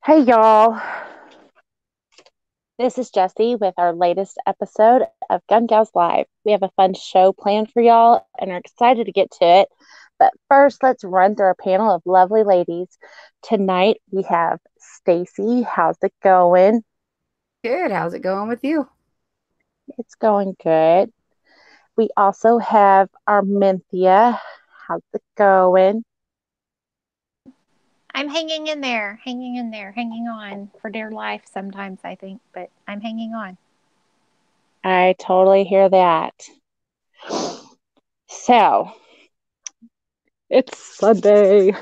Hey y'all, this is Jessie with our latest episode of Gun Gals Live. We have a fun show planned for y'all and are excited to get to it. But first, let's run through our panel of lovely ladies. Tonight we have Stacey. How's it going? Good. How's it going with you? It's going good. We also have Arminthia. How's it going? I'm hanging in there, hanging in there, hanging on for dear life sometimes, I think, but I'm hanging on. I totally hear that. So, it's Sunday.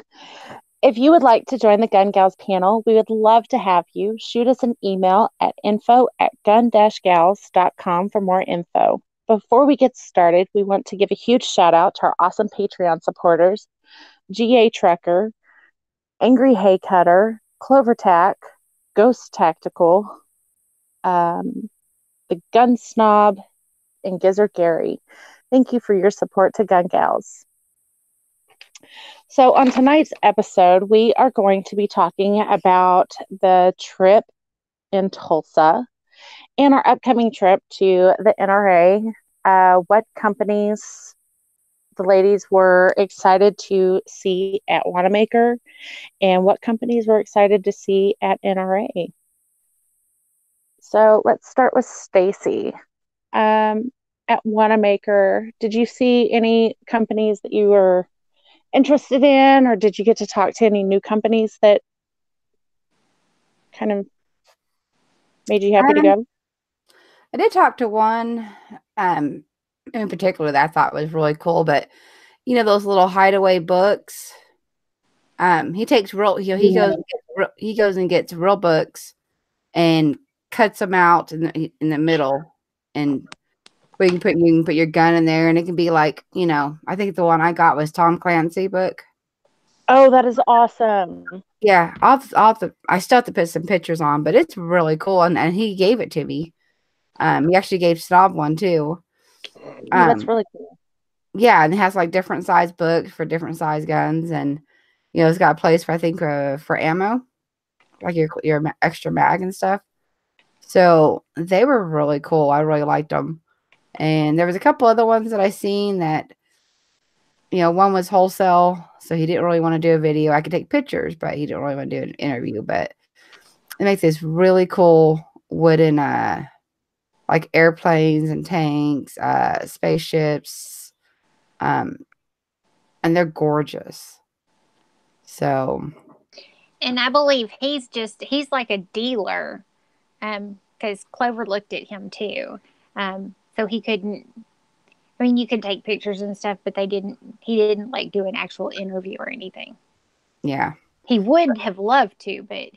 If you would like to join the Gun Gals panel, we would love to have you. Shoot us an email at info@gun-gals.com for more info. Before we get started, we want to give a huge shout out to our awesome Patreon supporters, GA Trucker, Angry Hay Cutter, Clover Tack, Ghost Tactical, the Gun Snob, and Gizzard Gary. Thank you for your support to Gun Gals. So, on tonight's episode, we are going to be talking about the trip in Tulsa and our upcoming trip to the NRA. What companies the ladies were excited to see at Wanamaker and what companies were excited to see at NRA. So, let's start with Stacey. At Wanamaker, did you see any companies that you were interested in, or did you get to talk to any new companies that kind of made you happy to Um, go? I did talk to one in particular that I thought was really cool, but those little hideaway books. He takes real, Yeah. he goes and gets real books and cuts them out in the middle, and where you can put your gun in there, and it can be like, I think the one I got was Tom Clancy book. Oh, that is awesome. Yeah, I still have to put some pictures on, but it's really cool, and he gave it to me. He actually gave Snob one too. Oh, that's Um, really cool. yeah, and it has like different size books for different size guns, and it's got a place for I think for ammo, like your extra mag and stuff. So they were really cool. I really liked them, and there was a couple other ones that I seen that one was wholesale, so he didn't really want to do a video. I could take pictures, but he didn't really want to do an interview. But it makes this really cool wooden like airplanes and tanks, spaceships, um, and they're gorgeous. So, And I believe he's like a dealer, because Clover looked at him too. So he couldn't, I mean, you could take pictures and stuff, but he didn't like do an actual interview or anything. yeah, He would have loved to, but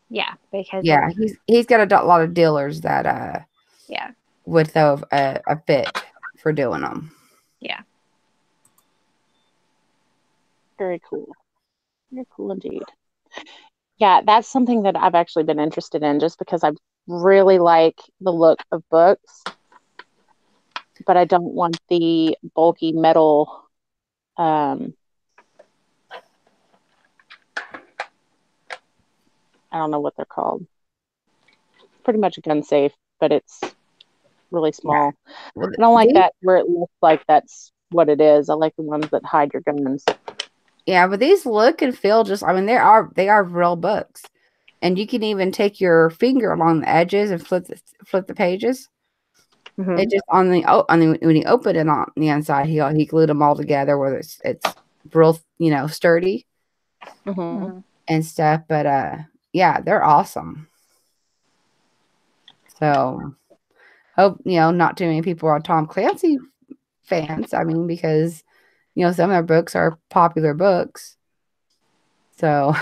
yeah, because of, yeah, he's got a lot of dealers that yeah, would throw a fit for doing them. yeah. Very cool. Very cool indeed. Yeah, that's something that I've actually been interested in just because I really like the look of books, but I don't want the bulky metal. Um, I don't know what they're called. Pretty much a gun safe, but it's really Yeah, small. well, I don't like that where it looks like that's what it is. I like the ones that hide your guns. yeah, but these look and feel just. I mean, they are real books, and you can even take your finger along the edges and flip the pages. It Hmm. just on the when you open it on the inside, he glued them all together where it's real, sturdy Hmm. Mm-hmm. and stuff. But yeah, they're awesome. So hope not too many people are Tom Clancy fans. I mean, because some of their books are popular books. So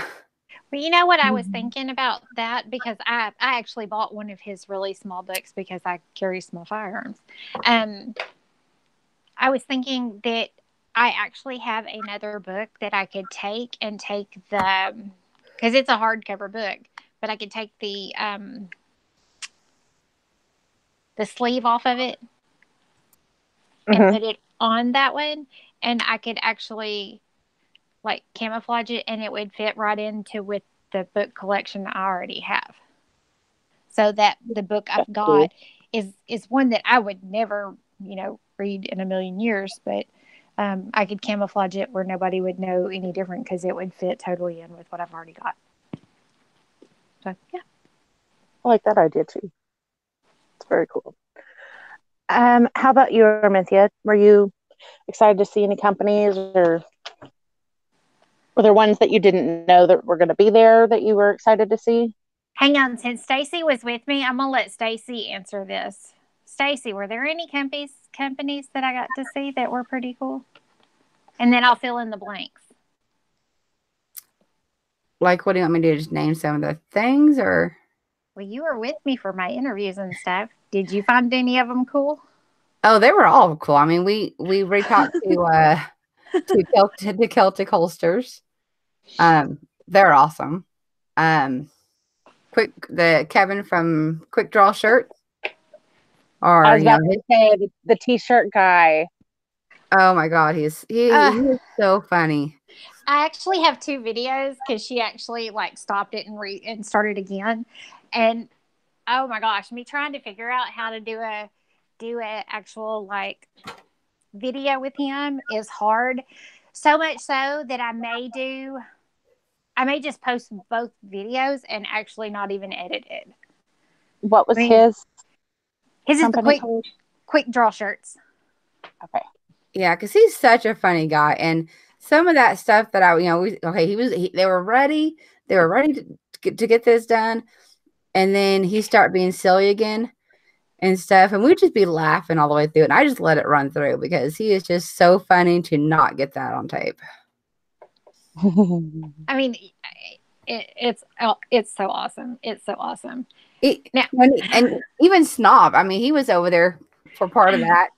Well, you know what I was thinking about that, because I actually bought one of his really small books because I carry small firearms. Um, I was thinking that I actually have another book that I could take because it's a hardcover book, but I could take the sleeve off of it and Hmm. put it on that one, and I could actually like camouflage it, and it would fit right into with the book collection I already have. So that the book I've That's cool. got is one that I would never, read in a million years, but I could camouflage it where nobody would know any different because it would fit totally in with what I've already got. So yeah. I like that idea too. It's very cool. How about you, Armintha? Were you excited to see any companies, or were there ones that you didn't know that were going to be there that you were excited to see? Hang on, since Stacey was with me, I'm gonna let Stacey answer this. Stacey, were there any companies that I got to see that were pretty cool? And then I'll fill in the blanks. Like, what do you want me to do? Just name some of the things, or? Well, you were with me for my interviews and stuff. Did you find any of them cool? Oh, they were all cool. I mean, we talked to Celtic holsters. They're awesome. The Kevin from Quick Draw Shirt, or I was about to say the t-shirt guy. oh my God, he is so funny. I actually have 2 videos because she actually like stopped it and started again, and oh my gosh, me trying to figure out how to do a actual like video with him is hard. So much so that I may just post both videos and actually not even edit it. What was his? His is the quick draw shirts. Okay. Yeah, because he's such a funny guy, and some of that stuff that they were ready to get this done, and then he started being silly again and stuff, and we'd just be laughing all the way through it, and I just let it run through because he is just so funny to not get that on tape. I mean, it's so awesome. It's so awesome. And even Snob, I mean, he was over there for part of that.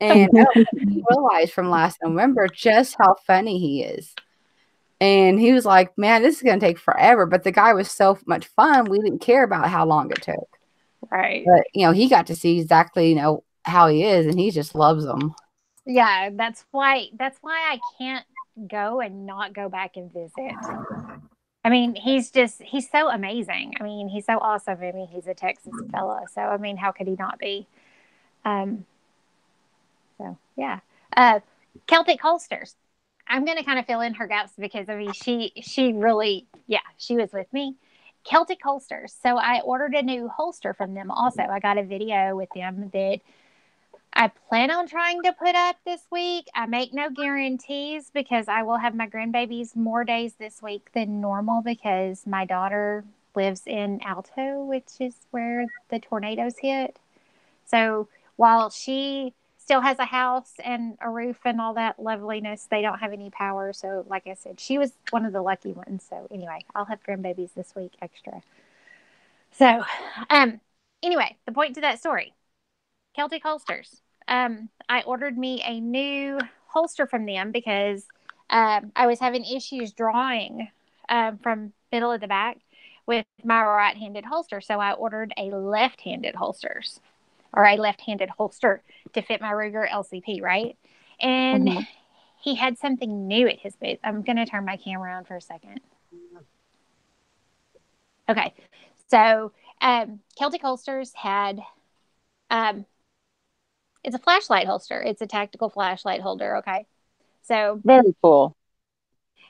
And I realized from last November just how funny he is. And he was like, man, this is going to take forever. But the guy was so much fun. We didn't care about how long it took. Right. But, he got to see exactly, how he is. And he just loves them. Yeah, that's why I can't go and not go back and visit. I mean, he's so amazing. I mean, he's so awesome. I mean, he's a Texas fella. So, I mean, how could he not be? So, yeah. Celtic holsters. I'm going to kind of fill in her gaps because, I mean, she really, she was with me. Celtic holsters. So I ordered a new holster from them also. I got a video with them that I plan on trying to put up this week. I make no guarantees because I will have my grandbabies more days this week than normal because my daughter lives in Alto, which is where the tornadoes hit. So while she still has a house and a roof and all that loveliness, they don't have any power. So like I said, she was one of the lucky ones. So anyway, I'll have grandbabies this week extra. So anyway, the point to that story, Celtic holsters. I ordered me a new holster from them because I was having issues drawing from middle of the back with my right-handed holster. So I ordered a left-handed holster to fit my Ruger LCP, right? And he had something new at his booth. I'm going to turn my camera on for a second. Okay. So Celtic holsters had it's a flashlight holster. It's a tactical flashlight holder. Okay. So very cool.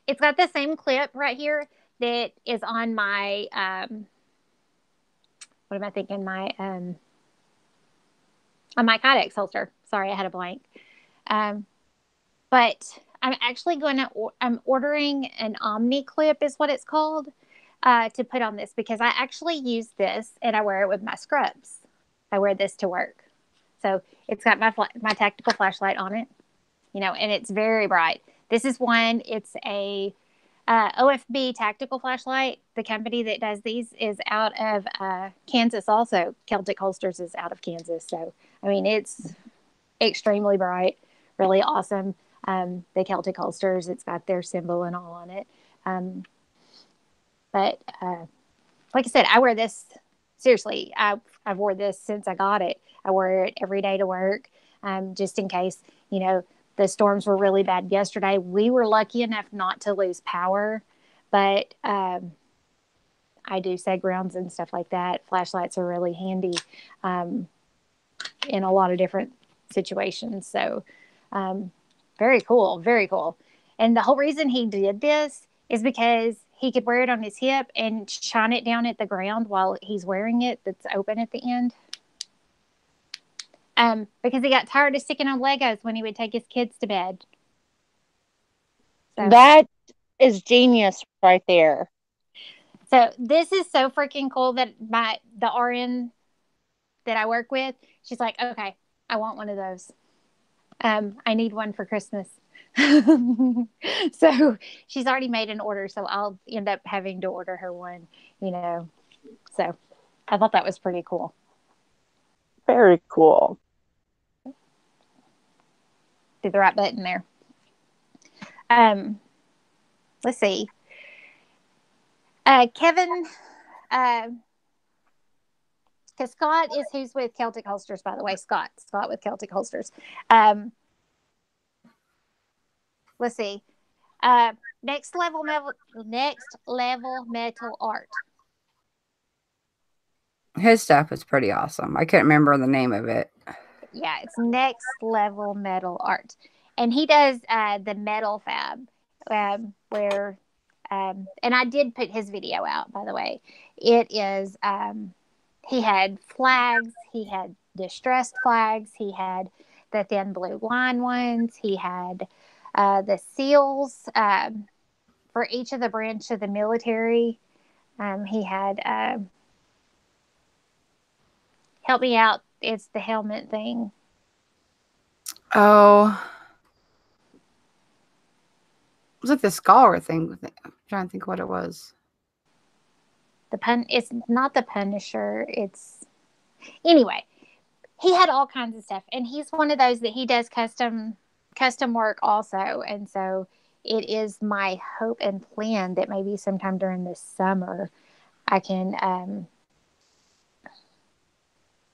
It's got the same clip right here that is on my, what am I thinking? On my Kydex holster. Sorry, I had a blank. But I'm ordering an Omni clip is what it's called, to put on this because I actually use this and I wear it with my scrubs. I wear this to work. So it's got my tactical flashlight on it, and it's very bright. This is one, it's a OFB tactical flashlight. The company that does these is out of Kansas also. Celtic Holsters is out of Kansas. So, I mean, it's extremely bright, really awesome. The Celtic Holsters, it's got their symbol and all on it. But like I said, I wear this, seriously, I've wore this since I got it. I wear it every day to work, just in case, the storms were really bad yesterday. We were lucky enough not to lose power, but I do seg rounds and stuff like that. Flashlights are really handy in a lot of different situations. So, very cool, very cool. And the whole reason he did this is because he could wear it on his hip and shine it down at the ground while he's wearing it that's open at the end. Because he got tired of sticking on Legos when he would take his kids to bed. So. That is genius right there. So this is so freaking cool that the RN that I work with, she's like, okay, I want one of those. I need one for Christmas. So she's already made an order, so I'll end up having to order her one, So I thought that was pretty cool. Very cool. Did the right button there. Let's see. Kevin, because Scott is who's with Celtic Holsters, by the way. Scott with Celtic Holsters. Let's see. Next level metal art. His stuff is pretty awesome. I couldn't remember the name of it. Yeah, it's Next Level Metal Art, and he does the metal fab, where, and I did put his video out, by the way. It is, he had flags, he had distressed flags, he had the thin blue line ones, he had the seals for each of the branch of the military. He had, help me out. It's the helmet thing. Oh. It was like the scholar thing. I'm trying to think what it was. It's not the Punisher. Anyway, he had all kinds of stuff. And he's one of those that he does custom work also. And so it is my hope and plan that maybe sometime during this summer I can,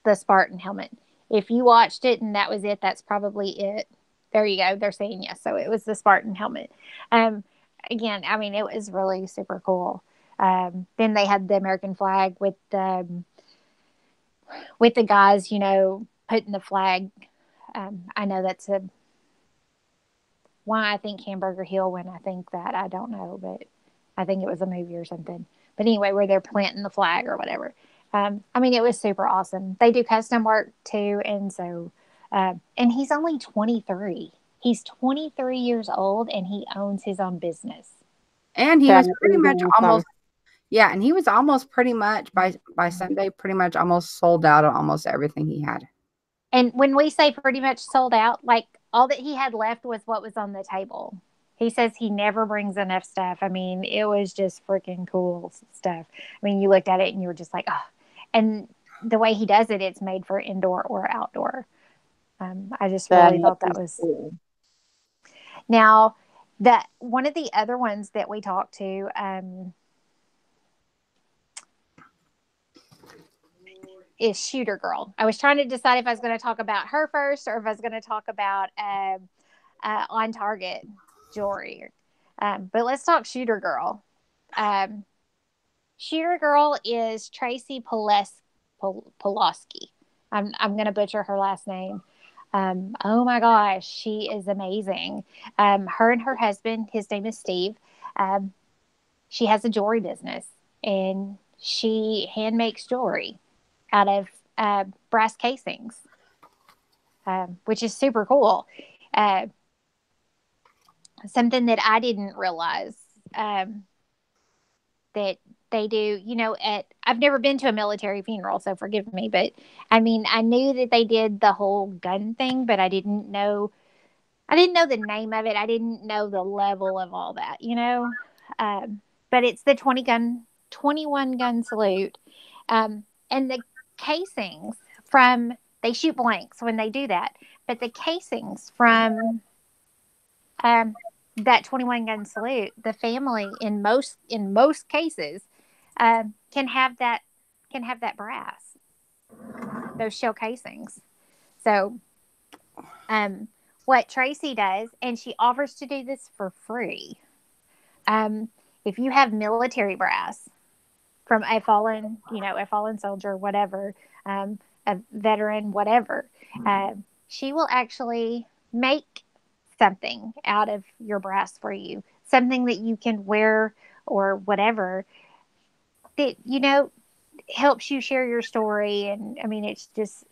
the Spartan helmet. If you watched it and that was it, that's probably it. There you go. They're saying yes. So it was the Spartan helmet. Again, I mean, it was really super cool. Then they had the American flag with the guys, putting the flag. I know that's why I think Hamburger Hill when I think that. I don't know, but I think it was a movie or something. But anyway, where they're planting the flag or whatever. I mean, it was super awesome. They do custom work too. And so, and he's only 23. He's 23 years old and he owns his own business. And he was pretty much almost, and he was almost pretty much by Sunday, pretty much almost sold out on almost everything he had. And when we say pretty much sold out, like all that he had left was what was on the table. He says he never brings enough stuff. I mean, it was just freaking cool stuff. I mean, you looked at it and you were just like, oh. And the way he does it, it's made for indoor or outdoor. I just really thought that was cool. Now, one of the other ones that we talked to is Shooter Girl. I was trying to decide if I was going to talk about her first or if I was going to talk about On Target jewelry. But let's talk Shooter Girl. Shooter Girl is Tracy Pulaski. I'm going to butcher her last name. Oh my gosh, she is amazing. Her and her husband, his name is Steve. She has a jewelry business and she hand makes jewelry out of brass casings, which is super cool. Something that I didn't realize that they do, I've never been to a military funeral, so forgive me, but I mean, I knew that they did the whole gun thing, but I didn't know the name of it. I didn't know the level of all that, but it's the 21 gun salute. And the casings they shoot blanks when they do that, but the casings from, that 21 gun salute, the family in most cases can have that brass, those shell casings. So what Tracy does, and she offers to do this for free, if you have military brass from a fallen, a fallen soldier, whatever, a veteran, whatever. She will actually make something out of your brass for you, something that you can wear or whatever that, helps you share your story. And I mean, it's just,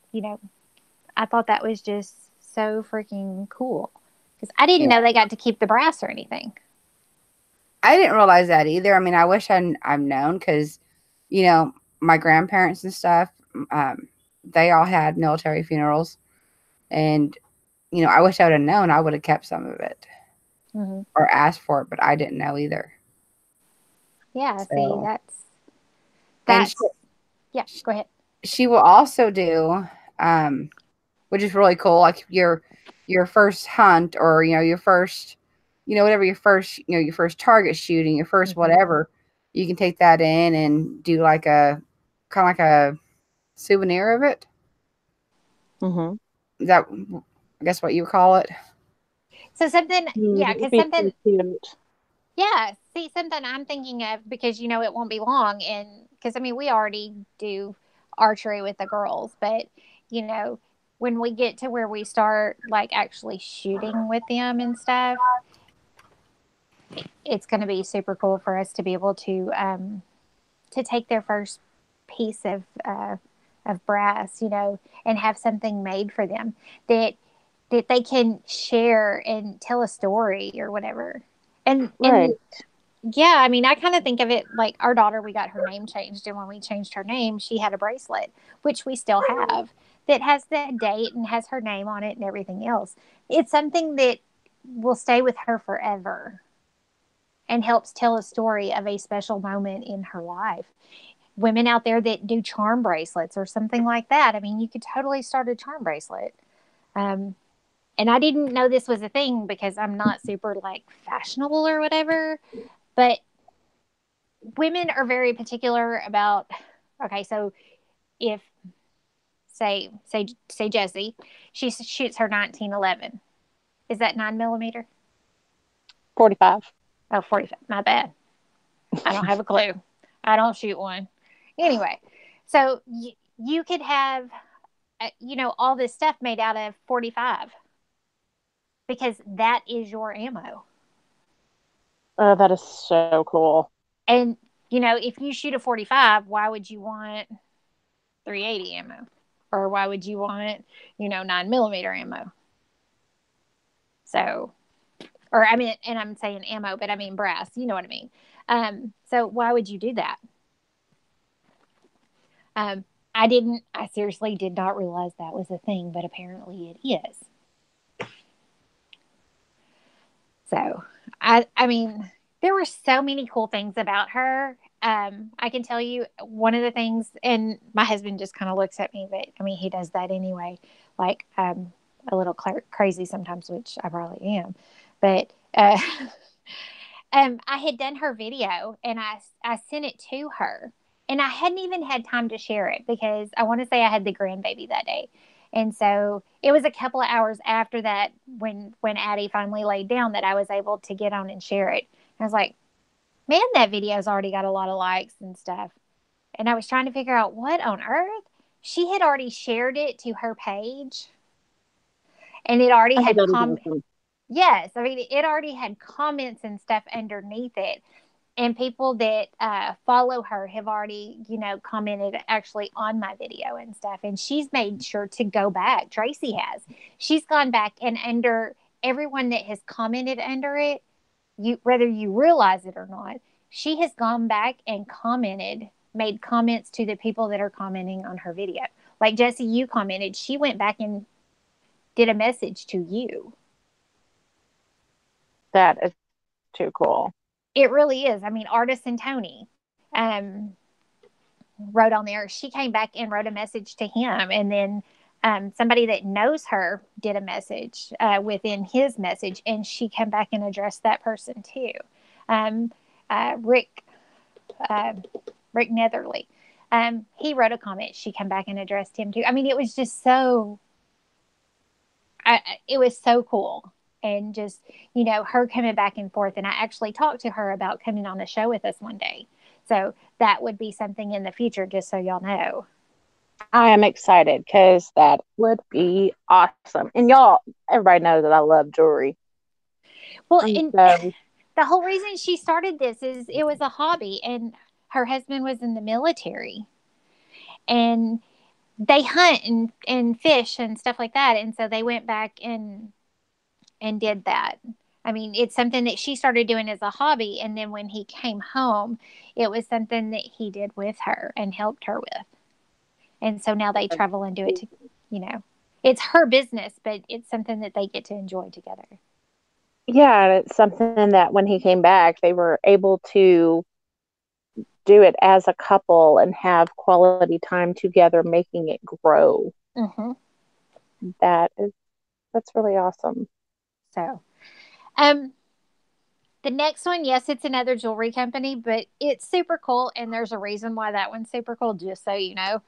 I thought that was just so freaking cool because I didn't know they got to keep the brass or anything. I didn't realize that either. I mean, I wish I've known because, my grandparents and stuff, they all had military funerals. And, I wish I would have known. I would have kept some of it or asked for it, but I didn't know either. Yeah, So, see, and yeah, go ahead. she will also do, which is really cool, like your first hunt or, your first, whatever your first target shooting, your first whatever, you can take that in and do like kind of like a souvenir of it. Is that, I guess, what you call it? So something, yeah, because something, cute. Yeah, see, something I'm thinking of because, it won't be long. And because, I mean, we already do archery with the girls, but, when we get to where we start, like, actually shooting with them and stuff, it's going to be super cool for us to be able to take their first piece of brass, and have something made for them that they can share and tell a story or whatever. And yeah, I mean, I kind of think of it like our daughter, we got her name changed. And when we changed her name, she had a bracelet, which we still have, that has the date and has her name on it and everything else. It's something that will stay with her forever and helps tell a story of a special moment in her life. Women out there that do charm bracelets or something like that. I mean, you could totally start a charm bracelet. And I didn't know this was a thing because I'm not super like fashionable or whatever. But women are very particular about, okay, so if say Jessie, she shoots her 1911. Is that 9mm? 45. Oh, 45. My bad. I don't have a clue. I don't shoot one. Anyway, so you could have, all this stuff made out of 45 because that is your ammo. Oh, that is so cool. And, if you shoot a 45, why would you want 380 ammo? Or why would you want, 9mm ammo? So, or I mean, and I'm saying ammo, but I mean brass, you know what I mean? So why would you do that? I seriously did not realize that was a thing, but apparently it is. So, I mean, there were so many cool things about her. I can tell you one of the things, and my husband just kind of looks at me, but I mean, he does that anyway. Like, a little crazy sometimes, which I probably am. But I had done her video and I sent it to her. And I hadn't even had time to share it because I want to say I had the grandbaby that day. And so it was a couple of hours after that when Addie finally laid down that I was able to get on and share it. And I was like, man, that video's already got a lot of likes and stuff. And I was trying to figure out what on earth. She had already shared it to her page. And it already had comments. Yes, I mean, it already had comments and stuff underneath it. And people that follow her have already, commented actually on my video and stuff. And she's made sure to go back. Tracy has. She's gone back and under everyone that has commented under it, whether you realize it or not, she has gone back and made comments to the people that are commenting on her video. Like Jessie, you commented. She went back and did a message to you. That is too cool. It really is. I mean, Artisan Tony wrote on there. She came back and wrote a message to him. And then somebody that knows her did a message within his message. And she came back and addressed that person too. Rick Netherly. He wrote a comment. She came back and addressed him too. I mean, it was just it was so cool. And just, her coming back and forth. And I actually talked to her about coming on the show with us one day. So that would be something in the future, just so y'all know. I am excited because that would be awesome. And y'all, everybody knows that I love jewelry. Well, And and so, the whole reason she started this is it was a hobby, and her husband was in the military, and they hunt and fish and stuff like that, and so they went back and did that. I mean, it's something that she started doing as a hobby, and then when he came home, it was something that he did with her and helped her with. And so now they travel and do it to, you know, it's her business, but it's something that they get to enjoy together. yeah, it's something that when he came back, they were able to do it as a couple and have quality time together, making it grow. Mm-hmm. That's really awesome. So, the next one, yes, it's another jewelry company, but it's super cool, and there's a reason why that one's super cool, just so you know.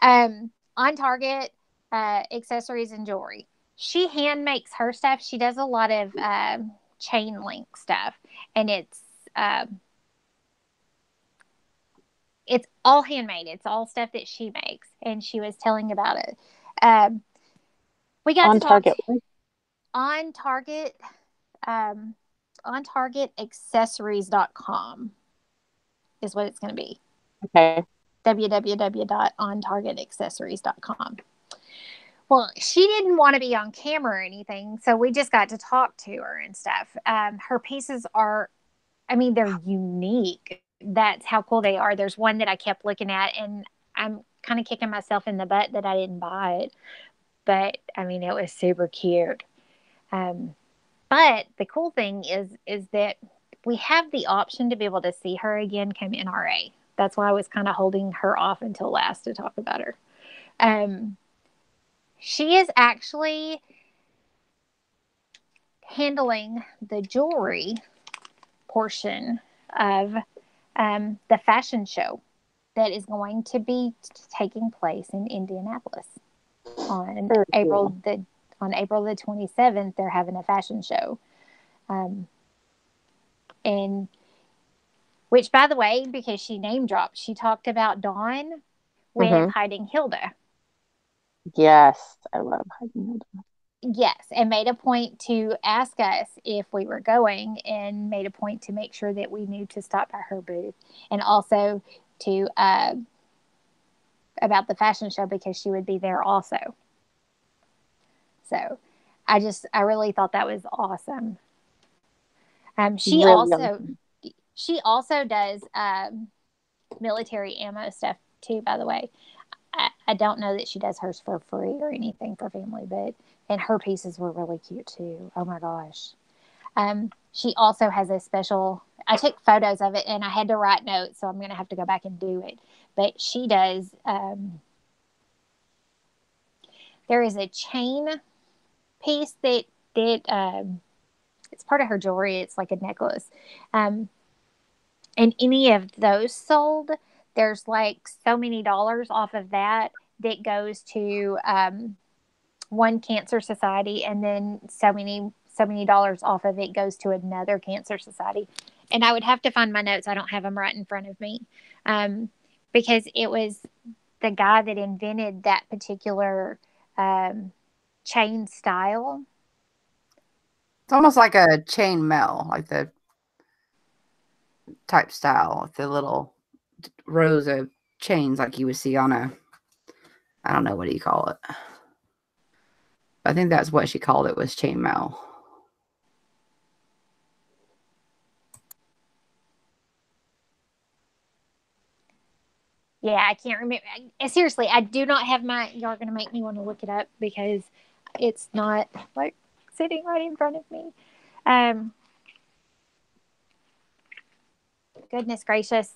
On Target, accessories and jewelry. She hand makes her stuff. She does a lot of chain link stuff, and it's all handmade. It's all stuff that she makes, and she was telling about it. We got On to talk Target. on Target. On targetaccessories.com is what it's going to be. Okay. www.ontargetaccessories.com. Well, she didn't want to be on camera or anything, so we just got to talk to her and stuff. Her pieces are, I mean, they're unique. That's how cool they are. There's one that I kept looking at, and I'm kind of kicking myself in the butt that I didn't buy it. But, I mean, it was super cute. But the cool thing is that we have the option to be able to see her again come NRA. That's why I was kind of holding her off until last to talk about her. She is actually handling the jewelry portion of the fashion show that is going to be taking place in Indianapolis on April the 27th. They're having a fashion show. And which, by the way, because she name dropped, she talked about Dawn when hiding Hilda. Yes, I love hiding Hilda. Yes, and made a point to ask us if we were going, and made a point to make sure that we knew to stop by her booth, and also to about the fashion show because she would be there also. So I really thought that was awesome. She also does military ammo stuff too, by the way. I don't know that she does hers for free or anything for family, and her pieces were really cute too. Oh my gosh. She also has a special, I took photos of it and I had to write notes, so I'm going to have to go back and do it. But she does, there is a chain piece that it's part of her jewelry. It's like a necklace. And any of those sold, there's like so many dollars off of that goes to one cancer society, and then so many dollars off of it goes to another cancer society. And I would have to find my notes. I don't have them right in front of me, because it was the guy that invented that particular chain style. It's almost like a chain mail, like the type style with the little rows of chains like you would see on a, I don't know, what do you call it? I think that's what she called it, was chain mail. Yeah, I can't remember. Seriously, I do not have y'all are going to make me want to look it up because it's not like sitting right in front of me. Goodness gracious.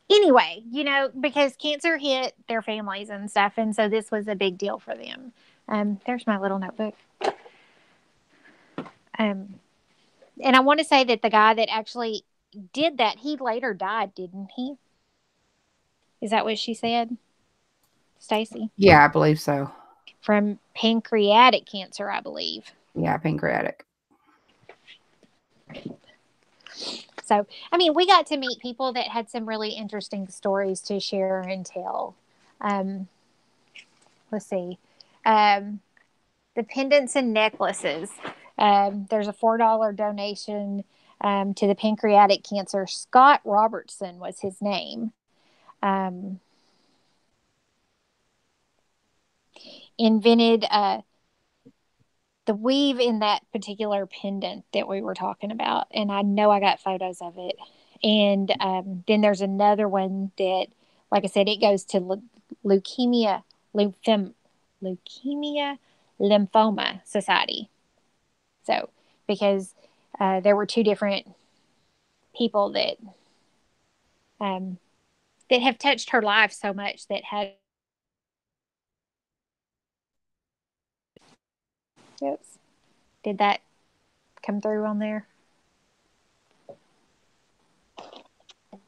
Anyway, because cancer hit their families and stuff, and so this was a big deal for them. There's my little notebook. And I want to say that the guy that actually did that, he later died, didn't he? Is that what she said, Stacey? Yeah, I believe so. From pancreatic cancer, I believe. Yeah, pancreatic. So, I mean, we got to meet people that had some really interesting stories to share and tell. Um, let's see. Um, the pendants and necklaces. There's a $4 donation to the pancreatic cancer. Scott Robertson was his name. Invented the weave in that particular pendant that we were talking about. And I know I got photos of it. And then there's another one that, like I said, it goes to leukemia, leukemia lymphoma society. So, because there were two different people that have touched her life so much that had. Oops. Did that come through on there?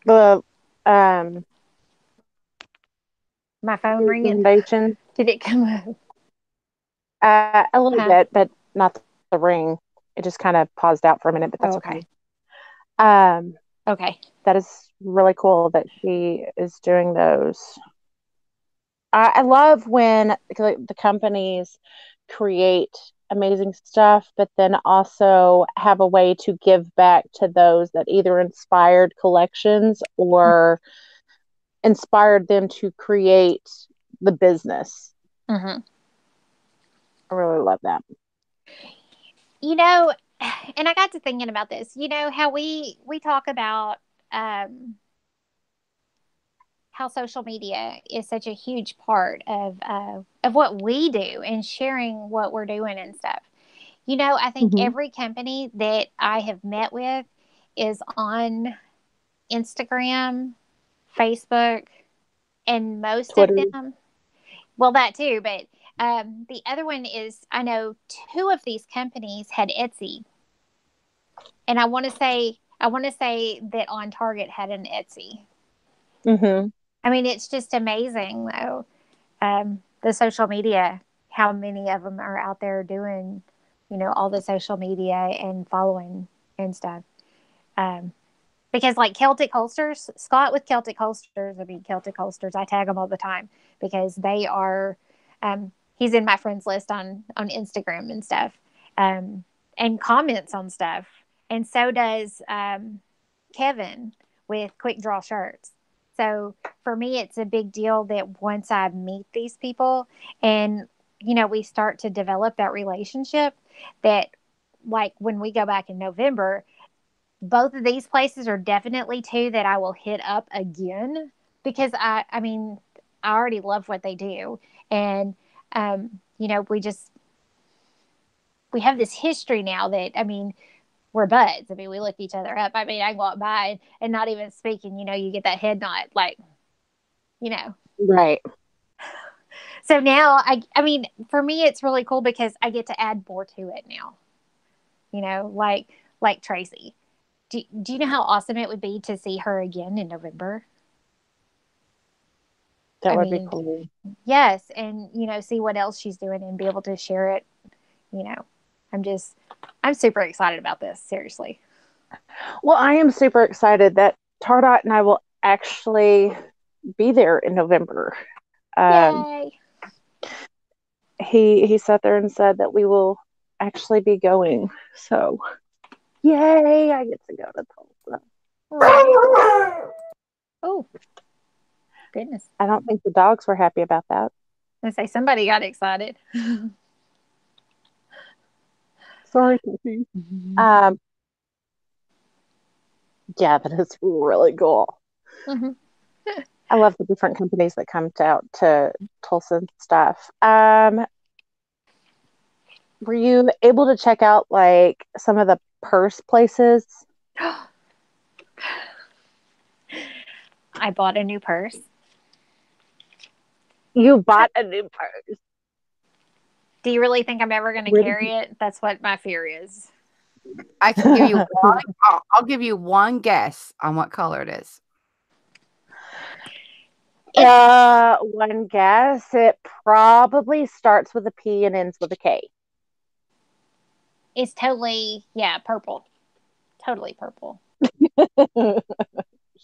The My phone ringing. recommendation, Did it come up? a little bit, but not the ring. It just kind of paused out for a minute, but that's okay. Okay. That is really cool that she is doing those. I love when the companies create amazing stuff, but then also have a way to give back to those that either inspired collections or inspired them to create the business. Mm-hmm. I really love that. You know, and I got to thinking about this. You know how we talk about how social media is such a huge part of what we do and sharing what we're doing and stuff. You know, I think every company that I have met with is on Instagram, Facebook, and most Twitter. of them. Well, that too, but the other one is I know two of these companies had Etsy, and I want to say that On Target had an Etsy. Mm-hmm. I mean, it's just amazing though. The social media, how many of them are out there doing, you know, all the social media and following and stuff. Because like Celtic Holsters, Scott with Celtic Holsters, I mean, Celtic Holsters, I tag them all the time because they are, he's in my friends list on Instagram and stuff, and comments on stuff. And so does Kevin with Quick Draw Shirts. So for me, it's a big deal that once I meet these people and, you know, we start to develop that relationship that like when we go back in November, both of these places are definitely two that I will hit up again because I mean, I already love what they do. And, you know, we have this history now that, I mean, we're buds. I mean, we look each other up. I mean, I walk by and not even speaking, you know, you get that head nod, like, you know. Right. So now, I mean, for me, it's really cool because I get to add more to it now. You know, like Tracy. Do you know how awesome it would be to see her again in November? That would be cool. Yes, and you know, see what else she's doing and be able to share it. You know, I'm super excited about this. Seriously. Well, I am super excited that Tardot and I will actually be there in November. Yay! He sat there and said that we will actually be going. So, yay! I get to go to Tulsa. Oh, goodness! I don't think the dogs were happy about that. I say somebody got excited. Sorry, Puppy. Yeah, that is really cool. Mm-hmm. I love the different companies that come out to Tulsa and stuff. Were you able to check out like some of the purse places? I bought a new purse. You bought a new purse. Do you really think I'm ever going to carry it? That's what my fear is. I can give you one. I'll give you one guess on what color it is. One guess. It probably starts with a P and ends with a K. It's totally, purple. Totally purple.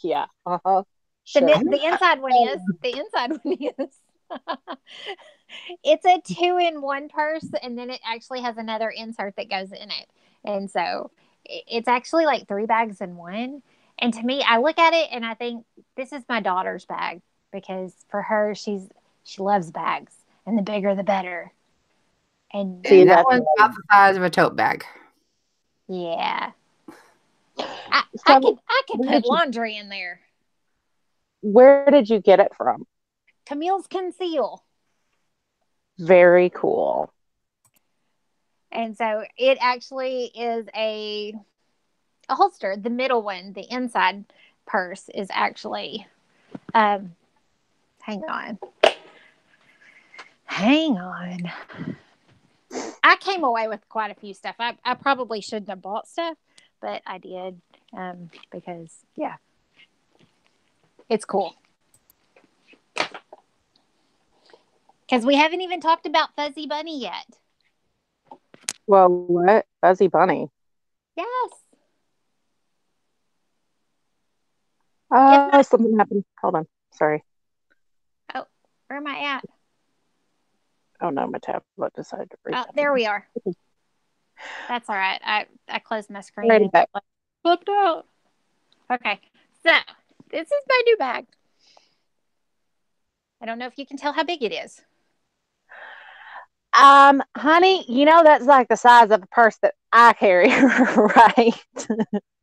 Yeah. Uh-huh. The Sure. the inside one is it's a 2-in-1 purse, and then it actually has another insert that goes in it, and so it's actually like 3 bags in one. And to me, I look at it and I think this is my daughter's bag because for her, she loves bags, and the bigger the better. And See, And that that's one's about the size of a tote bag. yeah, I, I so. could I could Where put did you laundry in there. where did you get it from? Camille's Conceal. Very cool. And so it actually is a holster. The middle one, the inside purse, is actually um hang on. Hang on. I came away with quite a few stuff. I probably shouldn't have bought stuff, but I did because yeah, it's cool. Because we haven't even talked about Fuzzy Bunny yet. Well, what? Fuzzy Bunny. Yes. If Oh, not, something happened. Hold on. Sorry. oh, where am I at? Oh no, my tablet decided to freeze Oh, up there again. we are. That's all right. I closed my screen Ready and back. flipped out. Okay, so this is my new bag. I don't know if you can tell how big it is. Honey, that's like the size of a purse that I carry, right?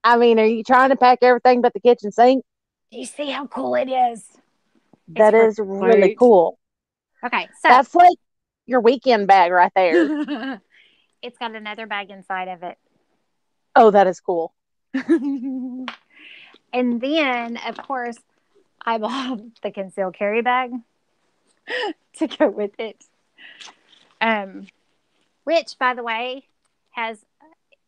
I mean, are you trying to pack everything but the kitchen sink? Do you see how cool it is? It's That pretty is really sweet. cool. Okay, so That's like your weekend bag right there. it's got another bag inside of it. Oh, that is cool. And then, of course, I bought the concealed carry bag to go with it. Um, which, by the way, has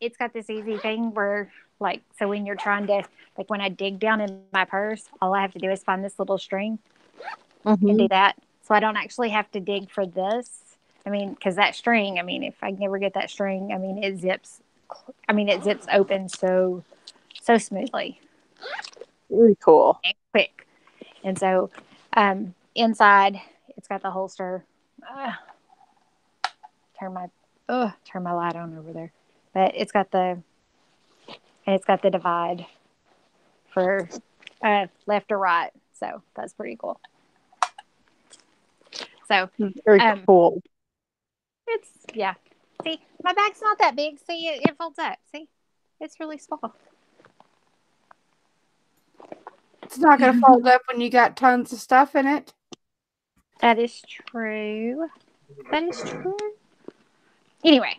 it's got this easy thing where, like, so when you're trying to, like, when I dig down in my purse, all I have to do is find this little string and Mm-hmm. do that. So I don't actually have to dig for this. I mean, because that string, I mean, if I never get that string, I mean, it zips. I mean, it zips open so smoothly Really cool. and quick. And so, inside, it's got the holster. Uh, turn my turn my light on over there, but it's got the divide for left or right. So that's pretty cool. So, Very um, cool. it's yeah. See, my bag's not that big. See, it folds up. See, it's really small. It's not going to fold up when you got tons of stuff in it. That is true. That is true. Anyway,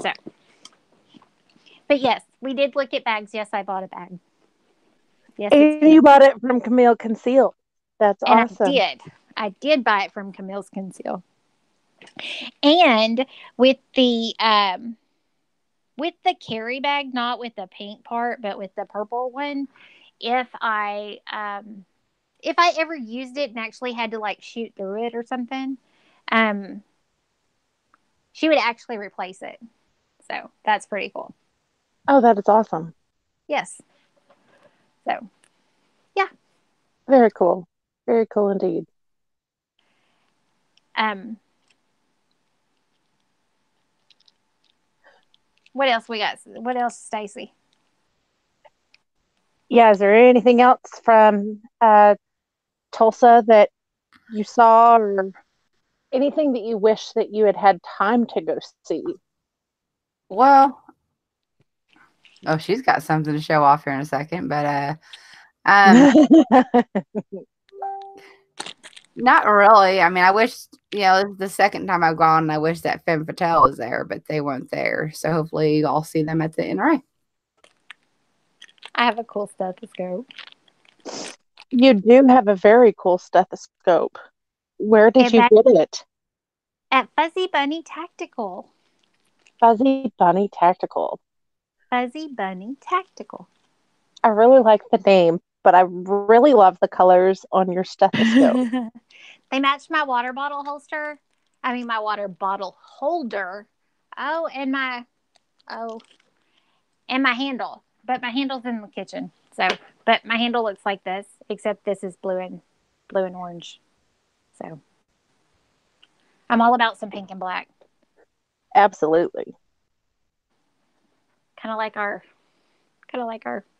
so, but yes, we did look at bags. Yes, I bought a bag. Yes, it's And you bought it from Camille Conceal. That's and awesome. I did buy it from Camille's Conceal. And with the carry bag, not with the pink part, but with the purple one, if I ever used it and actually had to like shoot through it or something, um, she would actually replace it. So that's pretty cool. Oh, that is awesome. Yes. So yeah. Very cool. Very cool indeed. Um, what else we got? What else, Stacey? Yeah, is there anything else from Tulsa that you saw or anything that you wish that you had had time to go see? Well, oh, she's got something to show off here in a second, but um, not really. I mean, I wish, this is the second time I've gone, and I wish that Femme Fatale was there, but they weren't there. So hopefully I'll see them at the NRA. I have a cool stethoscope. You do have a very cool stethoscope. Where did And you that get it? at Fuzzy Bunny Tactical. Fuzzy Bunny Tactical. Fuzzy Bunny Tactical. I really like the name, but I really love the colors on your stethoscope. They match my water bottle holster. I mean, my water bottle holder. Oh, and my handle. but my handle's in the kitchen. So, but my handle looks like this, except this is blue and orange. So, I'm all about some pink and black. Absolutely. Kind of like our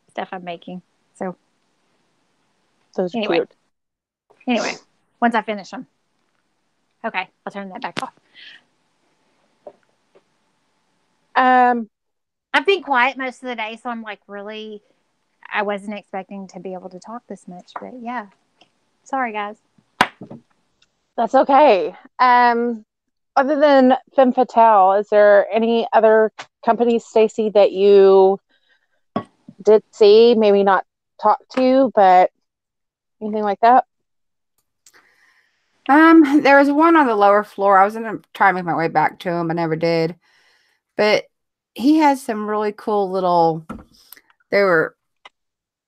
stuff I'm making. So, Those are anyway, cute. Once I finish them. Okay, I'll turn that back off. I've been quiet most of the day, so I'm like really, I wasn't expecting to be able to talk this much, but yeah. Sorry, guys. That's okay. Other than Femme Fatale, is there any other companies, Stacey, that you did see, maybe not talk to, but anything like that? There was one on the lower floor. I was gonna try to make my way back to him. I never did. But he has some really cool little. They were.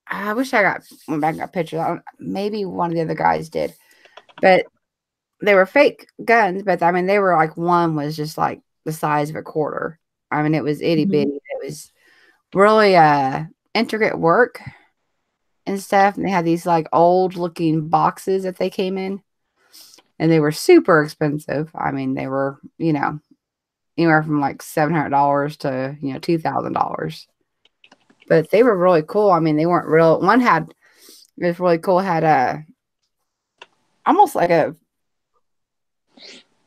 I wish I went back and got pictures. Maybe one of the other guys did, but they were fake guns. But I mean, they were like one was just like the size of a quarter. I mean, it was itty bitty. It was really intricate work and stuff. And they had these like old looking boxes that they came in, and they were super expensive. I mean, they were anywhere from like $700 to $2,000. But they were really cool. I mean, they weren't real. One had it was really cool. Had a almost like a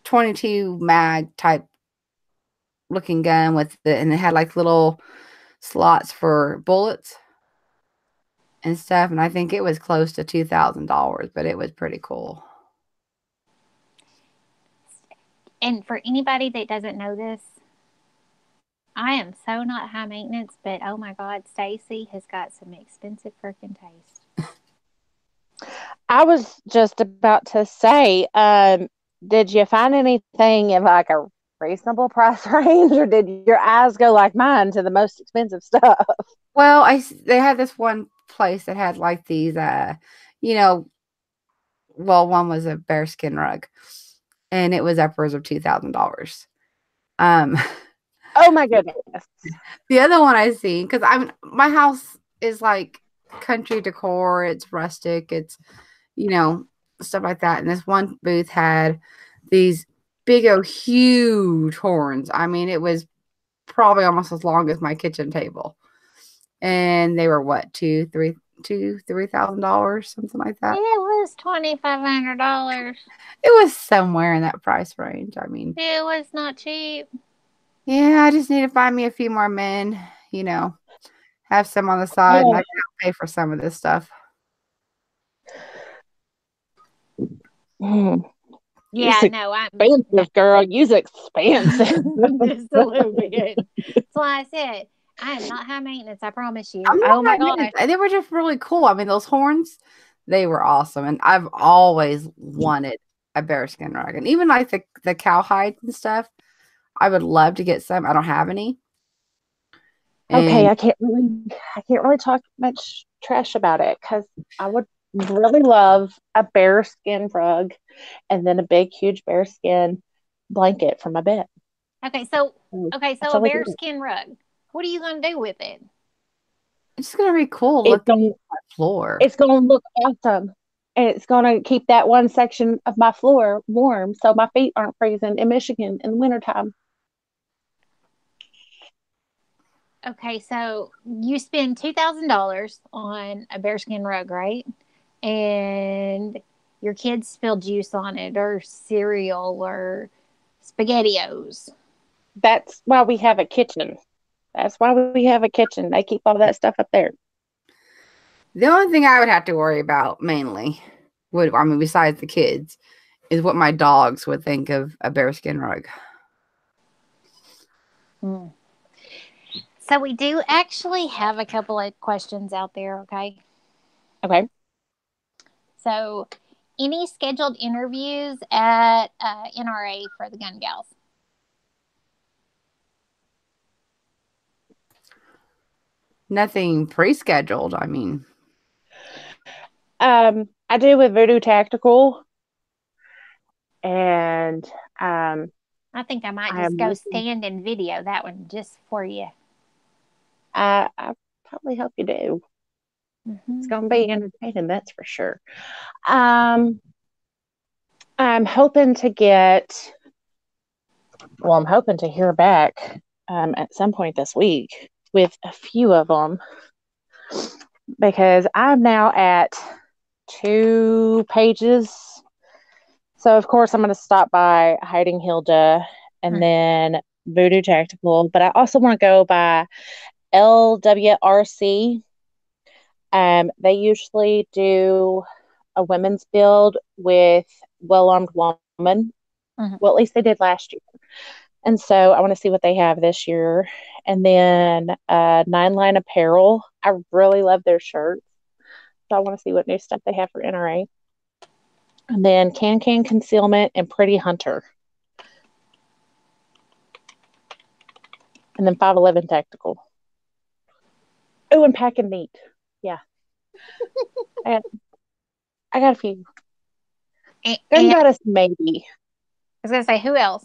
22 mag type looking gun and it had like little slots for bullets and stuff. And I think it was close to $2,000, but it was pretty cool. And for anybody that doesn't know this, I am so not high maintenance, but oh my God, Stacey has got some expensive freaking taste. I was just about to say, did you find anything in like a reasonable price range, or did your eyes go like mine to the most expensive stuff? Well, they had this one place that had like these, one was a bearskin rug, and it was upwards of $2,000. Um, Oh my goodness! the other one I seen because my house is like country decor. It's rustic. It's stuff like that. And this one booth had these big, huge horns. I mean, it was probably almost as long as my kitchen table, and they were what $3,000, something like that. It was $2,500. It was somewhere in that price range. I mean, it was not cheap. Yeah, I just need to find me a few more men. Have some on the side, and I can pay for some of this stuff. Yeah, no, I'm expensive, girl. Use expensive. just a little bit. That's why I said I am not high maintenance. I promise you. Oh my gosh, they were just really cool. I mean, those horns, they were awesome, and I've always wanted a bearskin rug, and even like the cowhide and stuff. I would love to get some. I don't have any. Okay, I can't really talk much trash about it because I would really love a bearskin rug and then a big, huge bearskin blanket for my bed. Okay, so a bearskin rug. What are you gonna do with it? It's just gonna be cool. Look on the floor. It's gonna look awesome. And it's gonna keep that one section of my floor warm so my feet aren't freezing in Michigan in the wintertime. Okay, so you spend $2,000 on a bearskin rug, right? And your kids spill juice on it, or cereal, or SpaghettiOs. That's why we have a kitchen. That's why we have a kitchen. They keep all that stuff up there. The only thing I would have to worry about mainly besides the kids, is what my dogs would think of a bearskin rug. So we do actually have a couple of questions out there, okay? Okay. So, any scheduled interviews at NRA for the Gun Gals? Nothing pre-scheduled. I mean, I do with Voodoo Tactical, and I think I might just go stand and video that one just for you. I totally hope you do. It's Mm-hmm. going to be entertaining, that's for sure. I'm hoping to I'm hoping to hear back at some point this week with a few of them because I'm now at 2 pages. So, of course, I'm going to stop by Hiding Hilda and then Voodoo Tactical, but I also want to go by LWRC. They usually do a women's build with Well Armed Woman. Mm-hmm. Well, at least they did last year. And so I want to see what they have this year. And then Nine Line Apparel. I really love their shirts. So I want to see what new stuff they have for NRA. And then Can Concealment and Pretty Hunter. And then 511 Tactical. Oh, and Pack and Neat. Yeah. I got a few. And Gun I Goddess, maybe. was going to say, who else?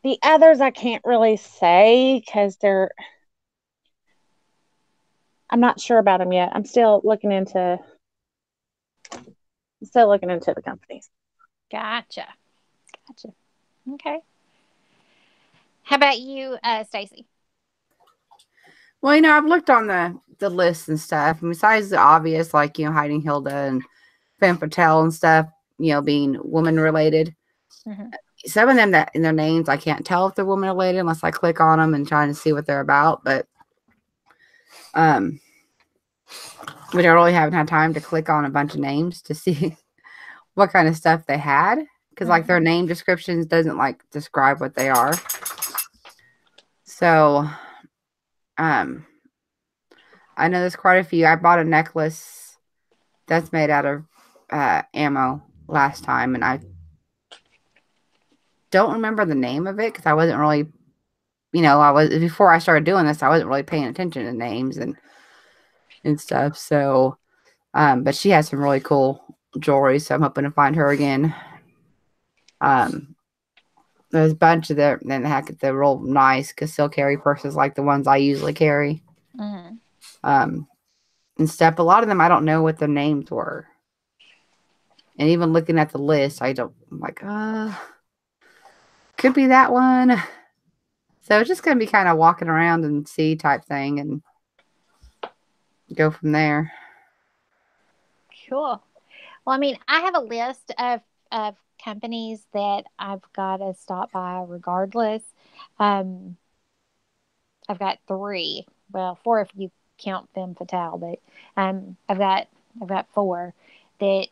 The others I can't really say because I'm not sure about them yet. I'm still looking into the companies. Gotcha. Okay. How about you, Stacey? Well, I've looked on the list and stuff. And besides the obvious, like, Hiding Hilda and Femme Fatale and stuff, being woman related. Mm-hmm. Some of them that in their names, I can't tell if they're woman related unless I click on them and trying to see what they're about. But, we don't really haven't had time to click on a bunch of names to see what kind of stuff they had. Because, like, their name descriptions doesn't, like, describe what they are. So, I know there's quite a few. I bought a necklace that's made out of ammo last time, and I don't remember the name of it because I wasn't really, before I started doing this, I wasn't really paying attention to names and stuff. So, but she has some really cool jewelry, so I'm hoping to find her again. There's a bunch of them, and they're real nice concealed carry purses like the ones I usually carry. Mm-hmm. And stuff. A lot of them I don't know what their names were. And even looking at the list, I'm like, could be that one. So it's just gonna be kind of walking around and see type thing and go from there. Cool. Well, I mean, I have a list of companies that I've got to stop by regardless. I've got 3. Well, 4 if you count Femme Fatale, but I've got 4 that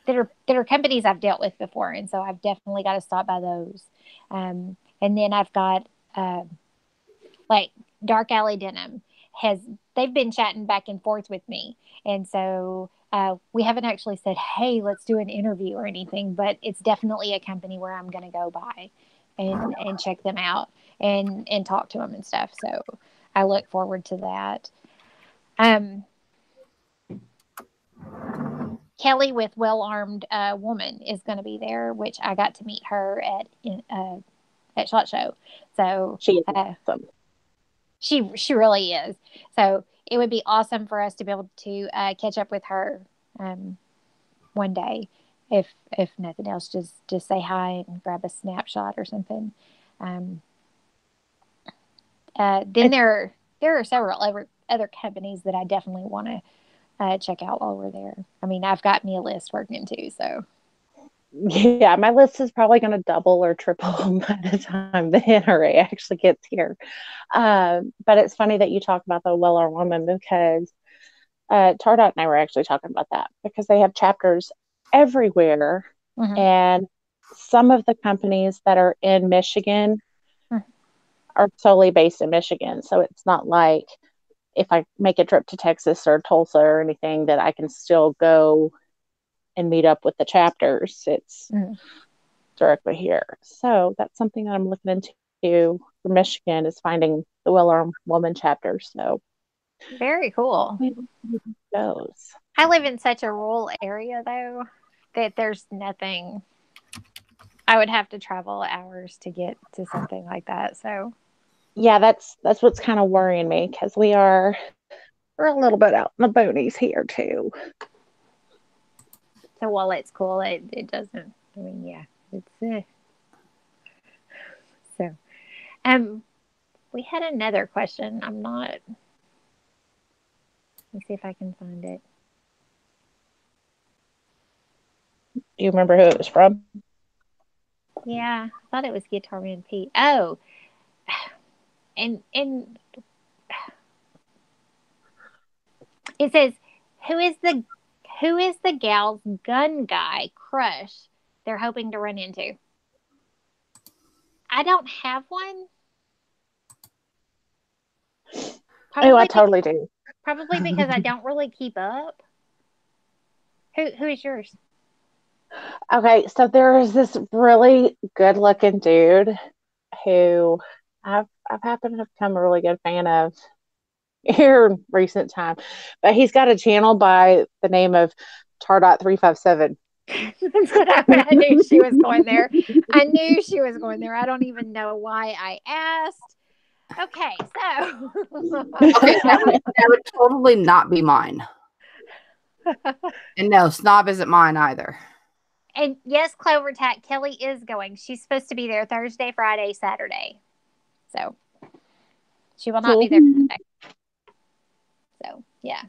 that are companies I've dealt with before, and so I've definitely got to stop by those. And then I've got like Dark Alley Denim they've been chatting back and forth with me, and so we haven't actually said, hey, let's do an interview or anything, but it's definitely a company where I'm going to go by and check them out and talk to them and stuff. So I look forward to that. Kelly with Well Armed Woman is going to be there, which I got to meet her at SHOT Show. So She is awesome. She really is. So it would be awesome for us to be able to catch up with her one day, if nothing else, just say hi and grab a snapshot or something. Then there are several other companies that I definitely want to check out while we're there. I mean, I've got me a list working too, so. Yeah, my list is probably going to double or triple by the time the NRA actually gets here. But it's funny that you talk about the Well Armed Woman because Tardot and I were actually talking about that because they have chapters everywhere. Mm-hmm. And some of the companies that are in Michigan are solely based in Michigan. So it's not like if I make a trip to Texas or Tulsa or anything that I can still go and meet up with the chapters. It's directly here. So that's something that I'm looking into for Michigan is finding the Well Armed Woman chapter. So very cool. Goes. I live in such a rural area though that there's nothing I would have to travel hours to get to something like that. So Yeah, that's what's kind of worrying me because we're a little bit out in the boonies here too. while it's cool, it doesn't. I mean, yeah, it's so. Um, we had another question. I'm not. Let me see if I can find it. Do you remember who it was from? Yeah, I thought it was Guitar Man Pete. Oh, and it says, "Who is the gal's gun guy crush they're hoping to run into?" I don't have one. Oh, I Probably totally do. probably because I don't really keep up. Who is yours? Okay, so there is this really good looking dude who I've happened to become a really good fan of here in recent time. But he's got a channel by the name of Tar.357. That's what I knew she was going there. I knew she was going there. I don't even know why I asked. Okay, so Okay, that would totally not be mine. And no, Snob isn't mine either. and yes, Clover Tack Kelly is going. She's supposed to be there Thursday, Friday, Saturday. So she will not be Cool. there today. So yeah.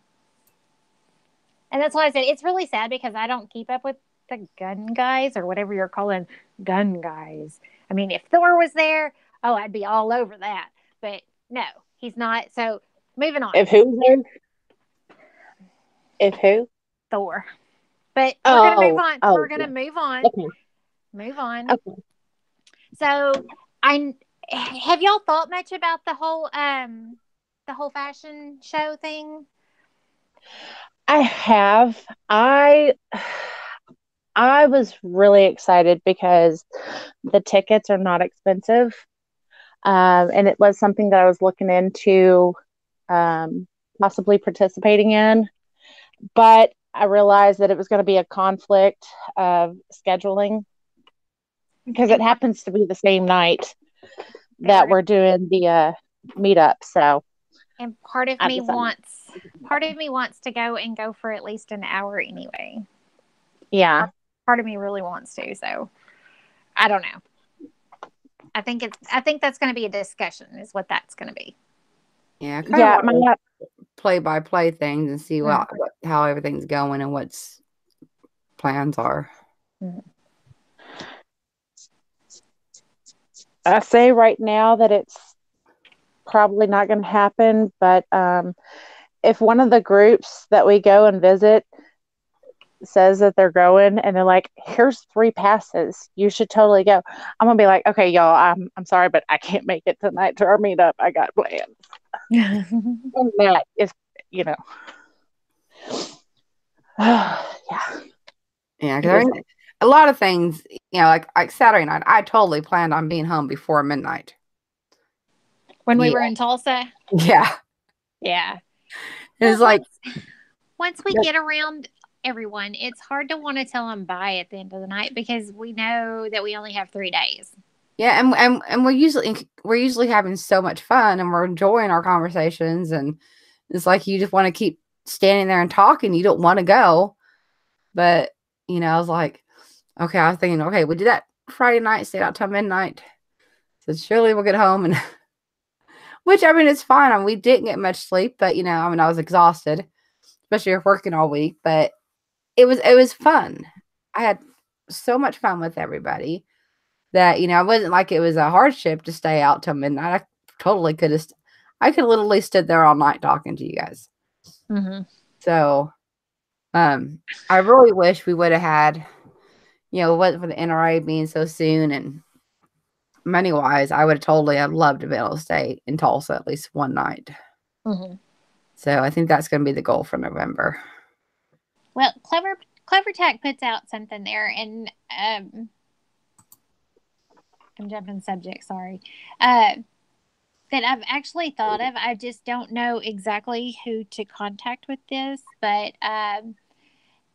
And that's why I said it's really sad because I don't keep up with the gun guys or whatever you're calling gun guys. I mean, if Thor was there, oh, I'd be all over that. But no, he's not. So moving on. If who's there? If who? Thor. But we're gonna move Oh, on. oh, We're gonna yeah. move on. Okay. Move on. Okay. So I have y'all thought much about the whole fashion show thing? I have. I was really excited because the tickets are not expensive. And it was something that I was looking into possibly participating in. But I realized that it was going to be a conflict of scheduling because it And happens to be the same night that that we're doing the meetup. So and I decided, part of me wants to go and go for at least an hour anyway. yeah, Part of me really wants to, so I don't know. I think that's going to be a discussion is what that's going to be. Yeah, I kind of yeah, want to play by play things and see how everything's going and what's plans are. I say right now that it's probably not going to happen, but if one of the groups that we go and visit says that they're going and they're like, here's 3 passes, you should totally go. I'm gonna be like, okay, y'all, I'm sorry, but I can't make it tonight to our meetup. I got plans. And that is, you know, yeah. Yeah, because a lot of things, like Saturday night, I totally planned on being home before midnight. When we were in Tulsa? Yeah. Yeah. It's like once we get around everyone, it's hard to want to tell them bye at the end of the night because we know that we only have 3 days. Yeah, and we're usually having so much fun and we're enjoying our conversations, and it's like you just want to keep standing there and talking. You don't want to go. But, I was like, okay, I was thinking, okay, we did that Friday night, stayed out till midnight. So surely we'll get home, and which, I mean, it's fine. I mean, we didn't get much sleep, but I was exhausted, especially working all week, but it was fun. I had so much fun with everybody that, it wasn't like it was a hardship to stay out till midnight. I could literally stood there all night talking to you guys. Mm-hmm. So, I really wish we would have had, what for the NRA being so soon and money wise, I would have loved to be able to stay in Tulsa at least one night. Mm-hmm. So I think that's going to be the goal for November. Well, Clever Tech puts out something there, and I'm jumping subject. Sorry. That I've actually thought of. I just don't know exactly who to contact with this, but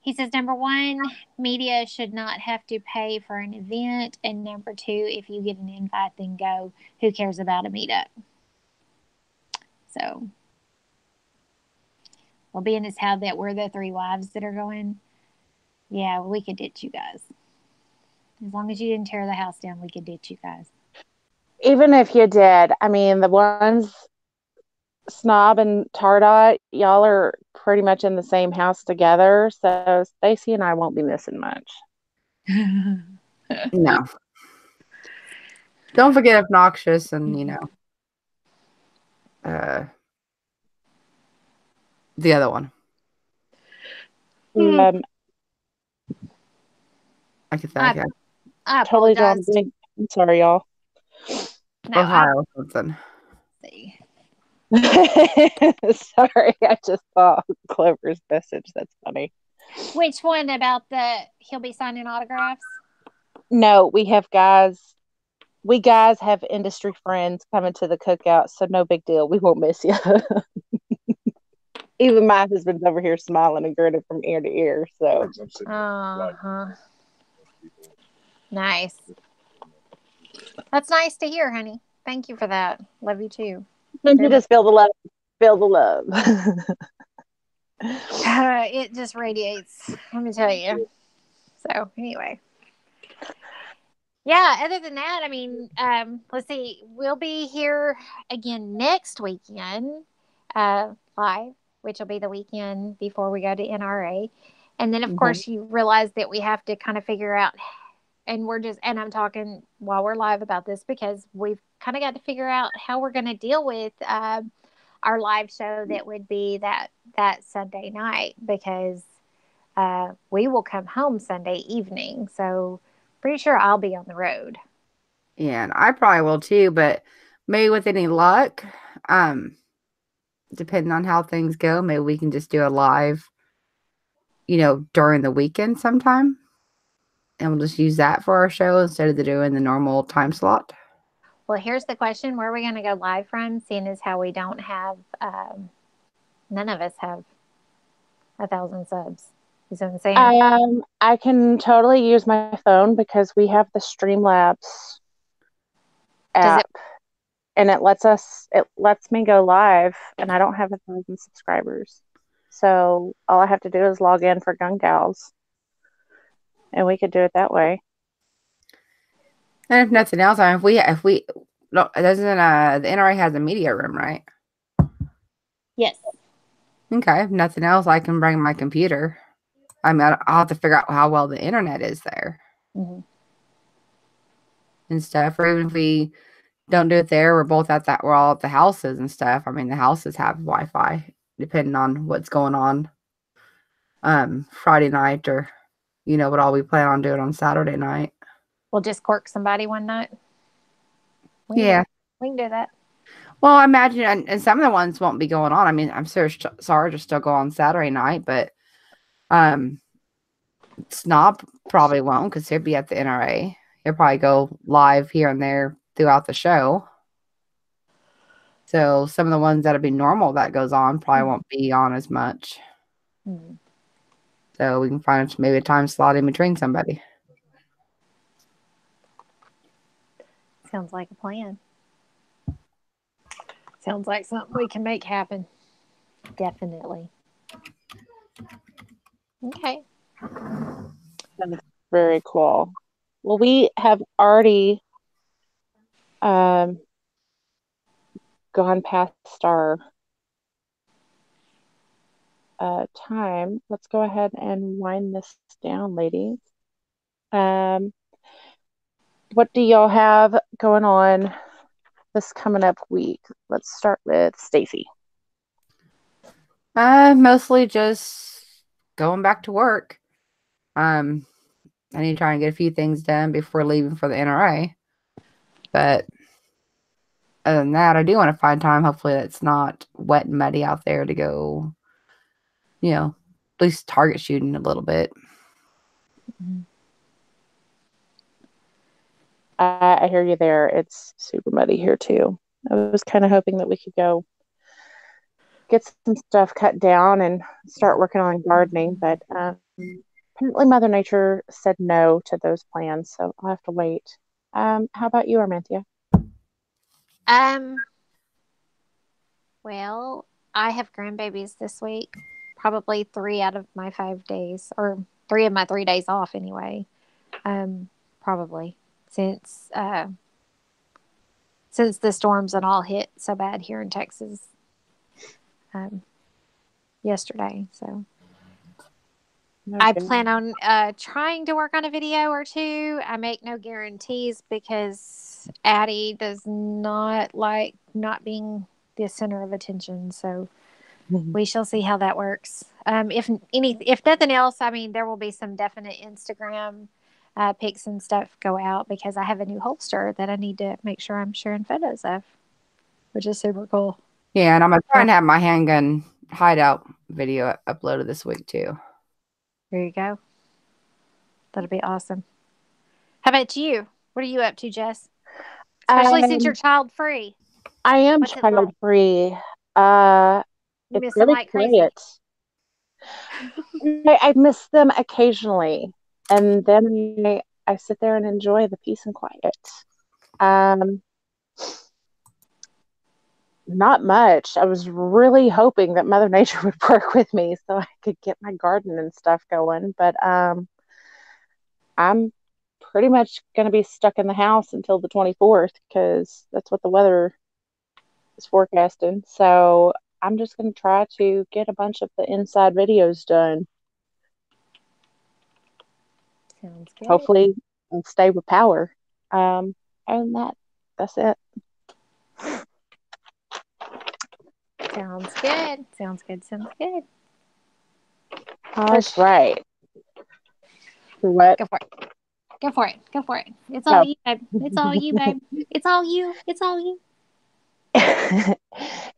He says, number one, media should not have to pay for an event. And number two, if you get an invite, then go. Who cares about a meetup? So, well, being as how that we're the three wives that are going, yeah, we could ditch you guys. As long as you didn't tear the house down, we could ditch you guys. Even if you did, I mean, the ones, Snob and Tardot, y'all are pretty much in the same house together. So Stacey and I won't be missing much. No. Don't forget Obnoxious and, the other one. I could think. I totally apologize. drawn. I'm sorry, y'all. No, Ohio something. See. Sorry, I just saw Clover's message. That's funny. Which one about he'll be signing autographs? No, we have guys. We guys have industry friends coming to the cookout, so no big deal. We won't miss you. Even my husband's over here smiling and grinning from ear to ear. So, nice. That's nice to hear, honey. Thank you for that. Love you too. you just feel the love. Feel the love. It just radiates. Let me tell you. So anyway. Yeah, other than that, I mean, let's see. We'll be here again next weekend, live, which will be the weekend before we go to NRA. And then, of course, you realize that we have to kind of figure out, and I'm talking while we're live about this because we've kind of got to figure out how we're going to deal with our live show that would be that Sunday night because we will come home Sunday evening. So pretty sure I'll be on the road. Yeah, and I probably will too, but maybe with any luck, depending on how things go, maybe we can just do a live, during the weekend sometime. And we'll just use that for our show instead of doing the normal time slot. Well, here's the question. Where are we going to go live from, seeing as how we don't have, none of us have 1,000 subs. You see what I'm saying? I can totally use my phone because we have the Streamlabs app, and it lets me go live, and I don't have 1,000 subscribers. So all I have to do is log in for Gun Gals, and we could do it that way. And if nothing else, if we no, doesn't the NRA has a media room, right? Yes. Okay. If nothing else, I can bring my computer. I mean, I'll have to figure out how well the internet is there and stuff. Or even if we don't do it there, we're all at the houses and stuff. I mean, the houses have Wi-Fi, depending on what's going on Friday night or, what all we plan on doing on Saturday night. We'll just cork somebody one night. We can do that. Well, I imagine, and some of the ones won't be going on. I mean, I'm sure Sarge will still go on Saturday night, but Snob probably won't because he'll be at the NRA. He'll probably go live here and there throughout the show. So some of the ones that'll be normal that goes on probably won't be on as much. So we can find maybe a time slot in between somebody. Sounds like a plan. Sounds like something we can make happen. Definitely. Okay. That's very cool. Well, we have already gone past our time. Let's go ahead and wind this down, ladies. What do y'all have going on this coming up week? Let's start with Stacey. Mostly just going back to work. I need to try and get a few things done before leaving for the NRA. But other than that, I do want to find time. Hopefully it's not wet and muddy out there to go, at least target shooting a little bit. I hear you there. It's super muddy here too. I was kind of hoping that we could go get some stuff cut down and start working on gardening, but Apparently, Mother Nature said no to those plans, so I'll have to wait. How about you, Arminthia? Well, I have grandbabies this week. Probably 3 out of my 5 days, or 3 of my 3 days off anyway. Probably since the storms and all hit so bad here in Texas yesterday. So I plan on trying to work on a video or two. I make no guarantees because Addie does not like not being the center of attention. So we shall see how that works. If nothing else, I mean, there will be some definite Instagram pics and stuff go out because I have a new holster that I need to make sure I'm sharing photos of, which is super cool. Yeah, and I'm trying to have my handgun hideout video uploaded this week too. There you go. That'll be awesome. How about you? What are you up to, Jess? Especially since you're child free. I am child free. You miss really them like crazy. I miss them occasionally, and then I sit there and enjoy the peace and quiet. Not much. I was really hoping that Mother Nature would work with me so I could get my garden and stuff going, but I'm pretty much going to be stuck in the house until the 24th because that's what the weather is forecasting. So I'm just going to try to get a bunch of the inside videos done. Sounds good. Hopefully I'll stay with power. Other than that, that's it. Sounds good. Sounds good. All right. What? Go for it. Go for it. Go for it. It's all you, babe. It's all you, babe. It's all you. It's all you.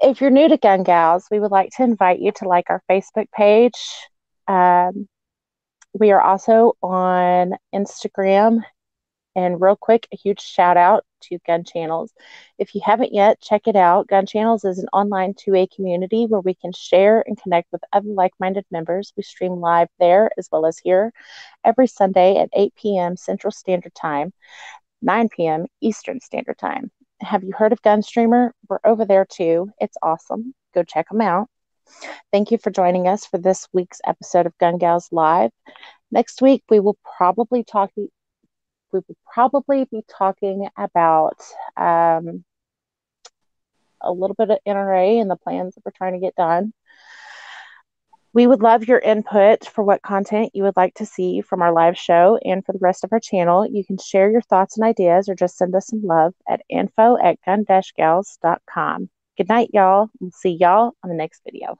If you're new to Gun Gals, we would like to invite you to like our Facebook page. We are also on Instagram. And real quick, a huge shout out to Gun Channels. If you haven't yet, check it out. Gun Channels is an online 2A community where we can share and connect with other like-minded members. We stream live there as well as here every Sunday at 8 p.m. Central Standard Time, 9 p.m. Eastern Standard Time. Have you heard of Gunstreamer? We're over there too. It's awesome. Go check them out. Thank you for joining us for this week's episode of Gun Gals Live. Next week, we will probably be talking about a little bit of NRA and the plans that we're trying to get done. We would love your input for what content you would like to see from our live show and for the rest of our channel. You can share your thoughts and ideas or just send us some love at info@gun-gals.com. Good night, y'all. We'll see y'all on the next video.